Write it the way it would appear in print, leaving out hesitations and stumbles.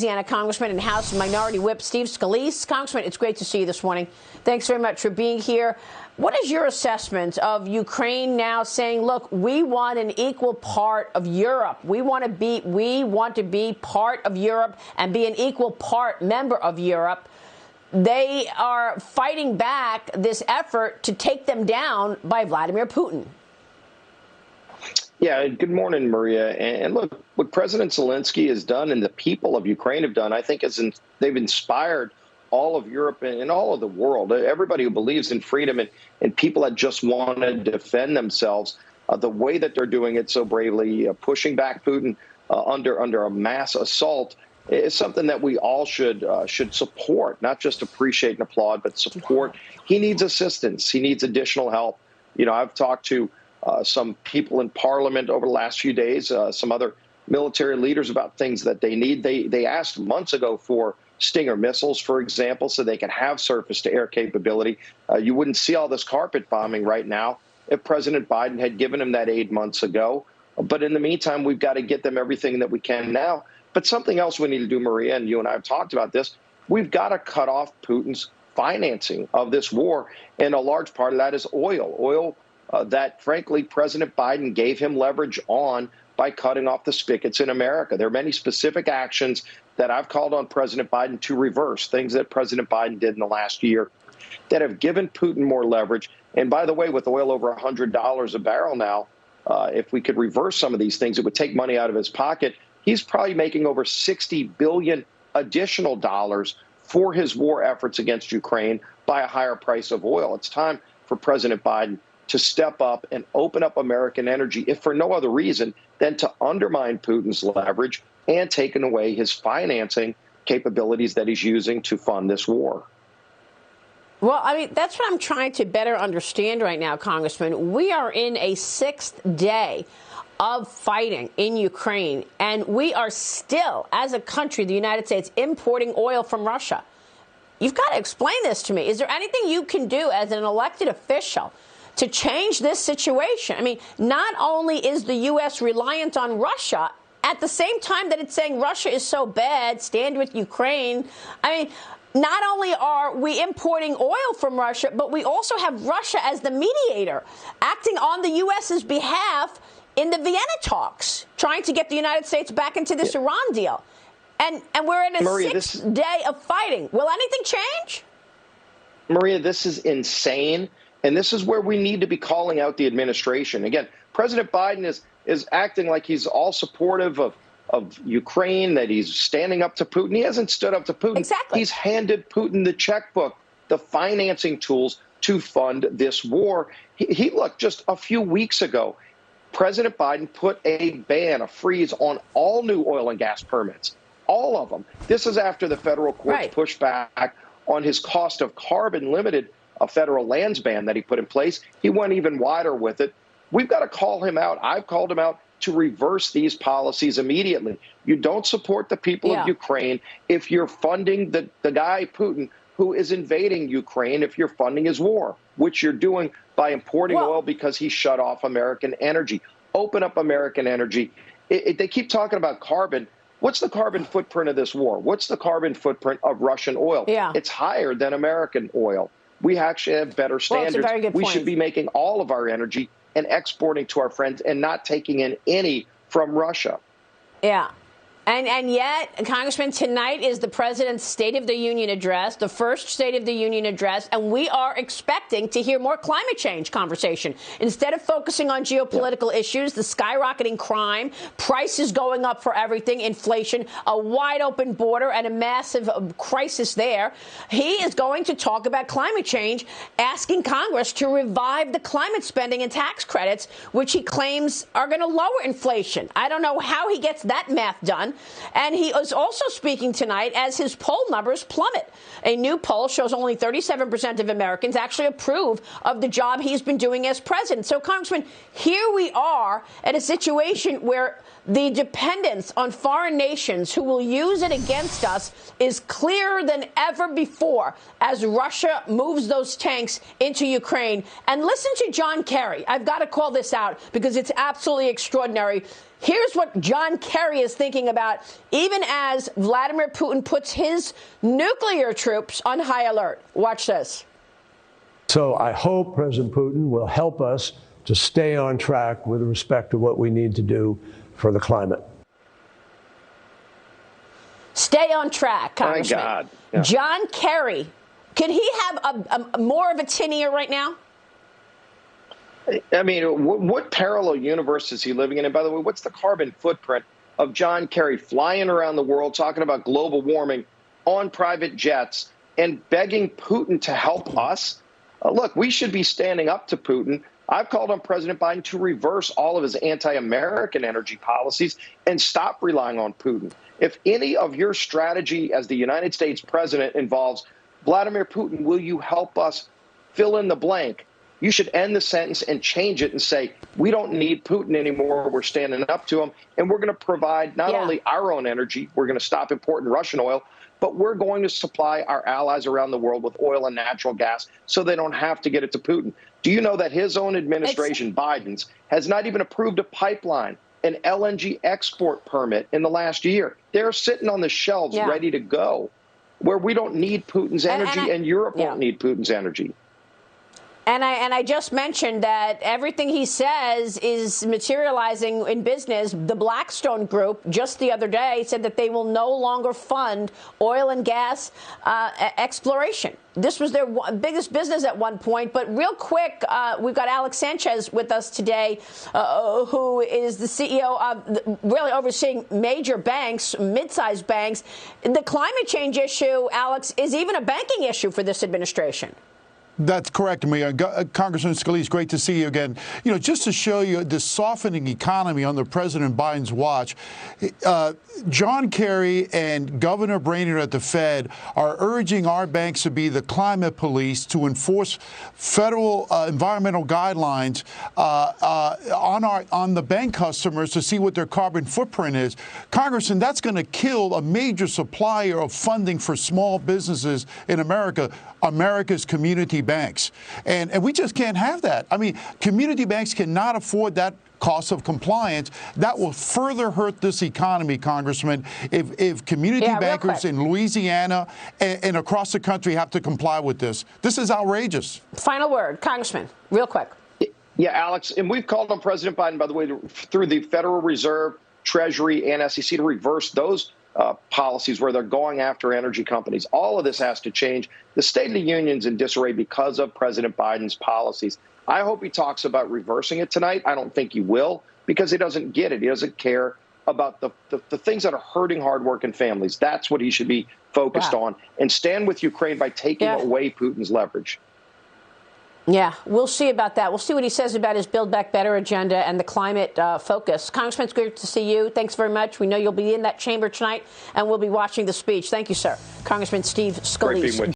Louisiana Congressman and House Minority Whip Steve Scalise. Congressman, it's great to see you this morning. Thanks very much for being here. What is your assessment of Ukraine now saying, look, we want an equal part of Europe. We want to be part of Europe and be an equal part member of Europe. They are fighting back this effort to take them down by Vladimir Putin. Yeah, good morning, Maria. And look, what President Zelensky has done and the people of Ukraine have done, I think they've inspired all of Europe and all of the world, everybody who believes in freedom and people that just want to defend themselves. The way that they're doing it so bravely, pushing back Putin under a mass assault, is something that we all should support, not just appreciate and applaud, but support. He needs assistance. He needs additional help. You know, I've talked to some people in Parliament over the last few days, some other military leaders about things that they need. They asked months ago for Stinger missiles, for example, so they can have surface-to-air capability. You wouldn't see all this carpet bombing right now if President Biden had given them that aid months ago. But in the meantime, we've got to get them everything that we can now. But something else we need to do, Maria, and you and I have talked about this, we've got to cut off Putin's financing of this war, and a large part of that is oil that, frankly, President Biden gave him leverage on by cutting off the spigots in America. There are many specific actions that I've called on President Biden to reverse, things that President Biden did in the last year that have given Putin more leverage. And by the way, with oil over $100 a barrel now, if we could reverse some of these things, it would take money out of his pocket. He's probably making over $60 billion additional dollars for his war efforts against Ukraine by a higher price of oil. It's time for President Biden to step up and open up American energy, if for no other reason than to undermine Putin's leverage and taking away his financing capabilities that he's using to fund this war. Well, I mean, that's what I'm trying to better understand right now, Congressman. We are in a 6th day of fighting in Ukraine, and we are still, as a country, the United States, importing oil from Russia. You've got to explain this to me. Is there anything you can do as an elected official to change this situation? I mean, not only is the U.S. reliant on Russia, at the same time that it's saying Russia is so bad, stand with Ukraine. I mean, not only are we importing oil from Russia, but we also have Russia as the mediator, acting on the U.S.'s behalf in the Vienna talks, trying to get the United States back into this Iran deal. And we're in a Maria, 6th day of fighting. Will anything change? Maria, this is insane. And this is where we need to be calling out the administration. Again, President Biden is acting like he's all supportive of Ukraine, that he's standing up to Putin. He hasn't stood up to Putin. Exactly. He's handed Putin the checkbook, the financing tools to fund this war. He look, just a few weeks ago, President Biden put a ban, a freeze on all new oil and gas permits, all of them. This is after the federal courts pushed back on his cost of carbon limited a federal lands ban that he put in place. He went even wider with it. We've got to call him out. I've called him out to reverse these policies immediately. You don't support the people of Ukraine if you're funding the guy, Putin, who is invading Ukraine, if you're funding his war, which you're doing by importing oil because he shut off American energy. Open up American energy. They keep talking about carbon. What's the carbon footprint of this war? What's the carbon footprint of Russian oil? It's higher than American oil. We actually have better standards. Well, that's a very good point. We should be making all of our energy and exporting to our friends and not taking in any from Russia. Yeah. And yet, Congressman, tonight is the president's State of the Union address, the first State of the Union address, and we are expecting to hear more climate change conversation. Instead of focusing on geopolitical issues, the skyrocketing crime, prices going up for everything, inflation, a wide open border, and a massive crisis there, he is going to talk about climate change, asking Congress to revive the climate spending and tax credits, which he claims are going to lower inflation. I don't know how he gets that math done. And he is also speaking tonight as his poll numbers plummet. A new poll shows only 37% of Americans actually approve of the job he's been doing as president. So, Congressman, here we are at a situation where the dependence on foreign nations who will use it against us is clearer than ever before as Russia moves those tanks into Ukraine. And listen to John Kerry. I've got to call this out because it's absolutely extraordinary. Here's what John Kerry is thinking about, even as Vladimir Putin puts his nuclear troops on high alert. Watch this. So I hope President Putin will help us to stay on track with respect to what we need to do for the climate. Stay on track, Congressman. My God. Yeah. John Kerry, could he have a more of a tin ear right now? I mean, what parallel universe is he living in? And by the way, what's the carbon footprint of John Kerry flying around the world talking about global warming on private jets and begging Putin to help us? Look, we should be standing up to Putin. I've called on President Biden to reverse all of his anti-American energy policies and stop relying on Putin. If any of your strategy as the United States president involves Vladimir Putin, will you help us fill in the blank? You should end the sentence and change it and say, we don't need Putin anymore. We're standing up to him. And we're going to provide not only our own energy, we're going to stop importing Russian oil, but we're going to supply our allies around the world with oil and natural gas so they don't have to get it to Putin. Do you know that his own administration, Biden's, has not even approved a pipeline, an LNG export permit in the last year? They're sitting on the shelves ready to go, where we don't need Putin's energy and Europe won't need Putin's energy. And I just mentioned that everything he says is materializing in business. The Blackstone Group just the other day said that they will no longer fund oil and gas exploration. This was their biggest business at one point. But real quick, we've got Alex Sanchez with us today, who is the CEO of really overseeing major banks, mid-sized banks. The climate change issue, Alex, is even a banking issue for this administration. That's correct, Mia. Congressman Scalise, great to see you again. You know, just to show you the softening economy under President Biden's watch, John Kerry and Governor Brainerd at the Fed are urging our banks to be the climate police to enforce federal environmental guidelines on the bank customers to see what their carbon footprint is. Congressman, that's going to kill a major supplier of funding for small businesses in America, America's community banks. And we just can't have that. I mean, community banks cannot afford that cost of compliance. That will further hurt this economy, Congressman, if community bankers in Louisiana and across the country have to comply with this. This is outrageous. Final word, Congressman, real quick. Yeah, Alex, and we've called on President Biden, by the way, through the Federal Reserve, Treasury, and SEC to reverse those policies where they're going after energy companies. All of this has to change. The State of the Union's in disarray because of President Biden's policies. I hope he talks about reversing it tonight. I don't think he will, because he doesn't get it. He doesn't care about the things that are hurting hardworking families. That's what he should be focused on, and stand with Ukraine by taking away Putin's leverage. Yeah, we'll see about that. We'll see what he says about his Build Back Better agenda and the climate focus. Congressman, it's great to see you. Thanks very much. We know you'll be in that chamber tonight, and we'll be watching the speech. Thank you, sir. Congressman Steve Scalise.